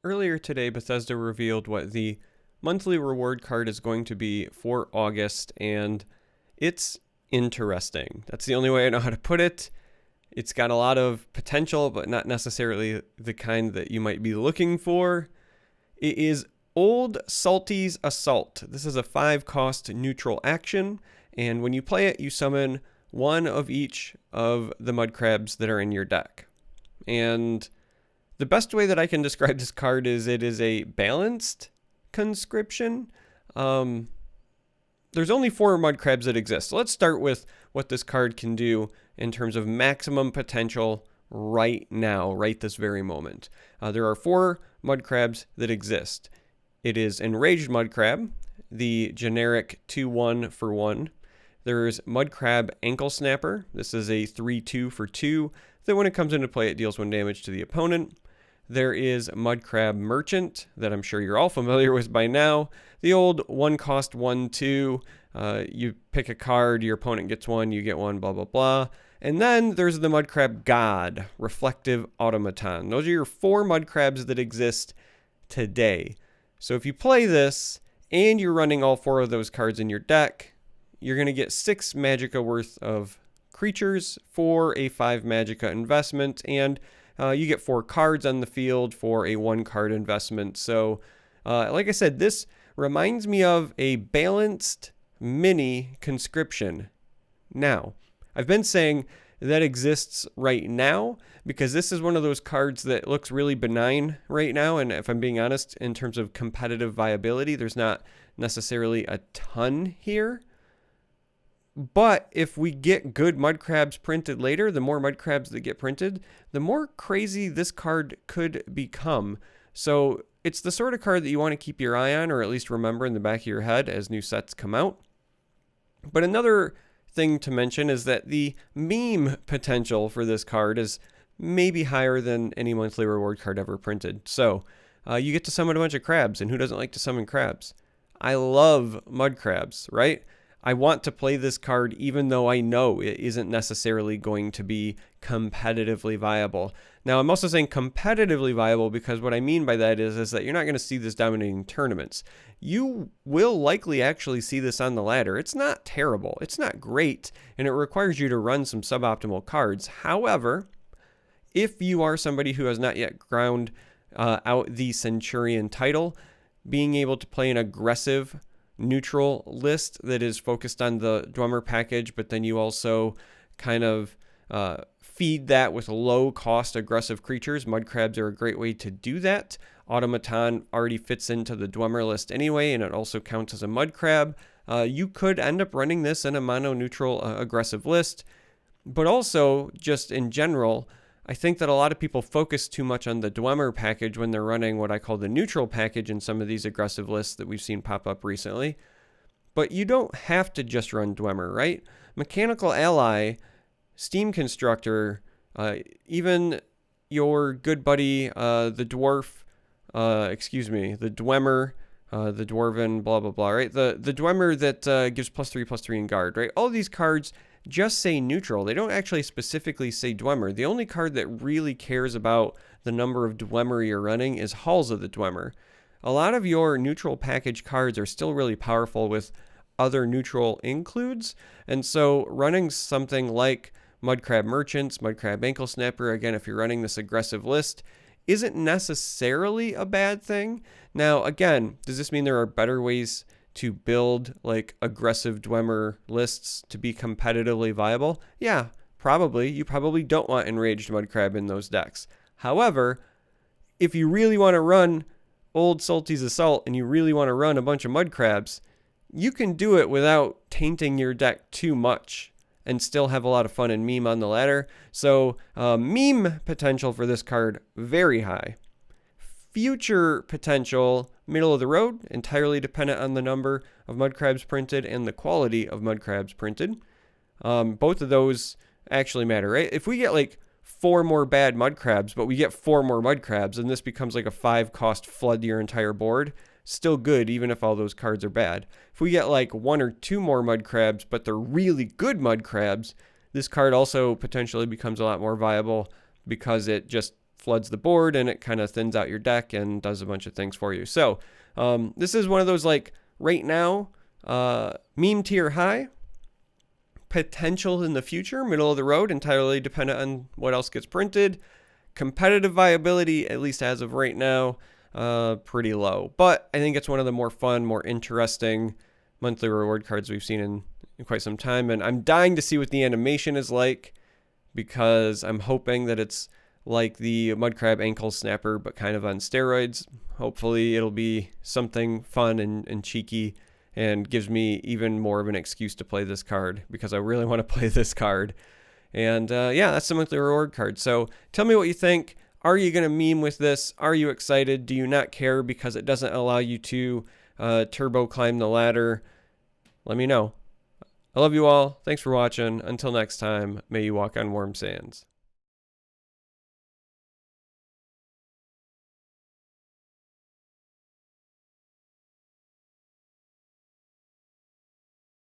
earlier today, Bethesda revealed what the monthly reward card is going to be for August, and it's interesting. That's the only way I know how to put it. It's got a lot of potential, but not necessarily the kind that you might be looking for. It is Old Salty's Assault. This is a 5-cost neutral action, and when you play it, you summon one of each of the mud crabs that are in your deck. And the best way that I can describe this card is it is a balanced conscription. There's only 4 mud crabs that exist. So let's start with what this card can do in terms of maximum potential right now, right this very moment. There are 4 mud crabs that exist. It is Enraged Mud Crab, the generic 2/1 for 1. There's Mud Crab Ankle Snapper. This is a 3/2 for 2 that when it comes into play, it deals 1 damage to the opponent. There is Mud Crab Merchant that I'm sure you're all familiar with by now. The old 1-cost 1/2. You pick a card, your opponent gets 1, you get 1, blah, blah, blah. And then there's the Mud Crab God, Reflective Automaton. Those are your 4 mud crabs that exist today. So if you play this and you're running all 4 of those cards in your deck, you're going to get 6 Magicka worth of creatures for a 5 Magicka investment, and you get 4 cards on the field for a 1-card investment. So, like I said, this reminds me of a balanced mini conscription. Now, I've been saying that exists right now because this is one of those cards that looks really benign right now, and if I'm being honest, in terms of competitive viability, there's not necessarily a ton here. But if we get good mud crabs printed later, the more mud crabs that get printed, the more crazy this card could become. So it's the sort of card that you want to keep your eye on, or at least remember in the back of your head as new sets come out. But another thing to mention is that the meme potential for this card is maybe higher than any monthly reward card ever printed. So you get to summon a bunch of crabs, and who doesn't like to summon crabs? I love mud crabs, right? I want to play this card even though I know it isn't necessarily going to be competitively viable. Now, I'm also saying competitively viable because what I mean by that is that you're not going to see this dominating tournaments. You will likely actually see this on the ladder. It's not terrible. It's not great, and it requires you to run some suboptimal cards. However, if you are somebody who has not yet ground out the Centurion title, being able to play an aggressive neutral list that is focused on the Dwemer package, but then you also kind of feed that with low-cost aggressive creatures. Mud crabs are a great way to do that. Automaton already fits into the Dwemer list anyway, and it also counts as a mud crab. You could end up running this in a mono-neutral aggressive list, but also just in general, I think that a lot of people focus too much on the Dwemer package when they're running what I call the neutral package in some of these aggressive lists that we've seen pop up recently. But you don't have to just run Dwemer, right? Mechanical Ally, Steam Constructor, even your good buddy, the Dwarf, the Dwemer, the Dwarven, blah, blah, blah, right? The Dwemer that gives +3/+3 in guard, right? All these cards just say neutral. They don't actually specifically say Dwemer. The only card that really cares about the number of Dwemer you're running is Halls of the Dwemer. A lot of your neutral package cards are still really powerful with other neutral includes, and so running something like Mud Crab Merchants, Mud Crab Ankle Snapper, again, if you're running this aggressive list, isn't necessarily a bad thing. Now, again, does this mean there are better ways to build like aggressive Dwemer lists to be competitively viable? Yeah, probably. You probably don't want Enraged Mud Crab in those decks. However, if you really want to run Old Salty's Assault and you really want to run a bunch of mud crabs, you can do it without tainting your deck too much and still have a lot of fun and meme on the ladder. So meme potential for this card, very high. Future potential, middle of the road, entirely dependent on the number of mud crabs printed and the quality of mud crabs printed. Both of those actually matter, right? If we get like 4 more bad mud crabs, but we get 4 more mud crabs, and this becomes like a 5-cost flood your entire board, still good even if all those cards are bad. If we get like 1 or 2 more mud crabs, but they're really good mud crabs, this card also potentially becomes a lot more viable because it just floods the board and it kind of thins out your deck and does a bunch of things for you. So this is one of those, like, right now, meme tier high, potential in the future, middle of the road, entirely dependent on what else gets printed. Competitive viability, at least as of right now, pretty low. But I think it's one of the more fun, more interesting monthly reward cards we've seen in quite some time. And I'm dying to see what the animation is like, because I'm hoping that it's like the Mudcrab Ankle Snapper, but kind of on steroids. Hopefully it'll be something fun and cheeky, and gives me even more of an excuse to play this card, because I really want to play this card. And yeah, that's the monthly reward card. So tell me what you think. Are you going to meme with this? Are you excited? Do you not care because it doesn't allow you to turbo climb the ladder? Let me know. I love you all. Thanks for watching. Until next time, may you walk on warm sands.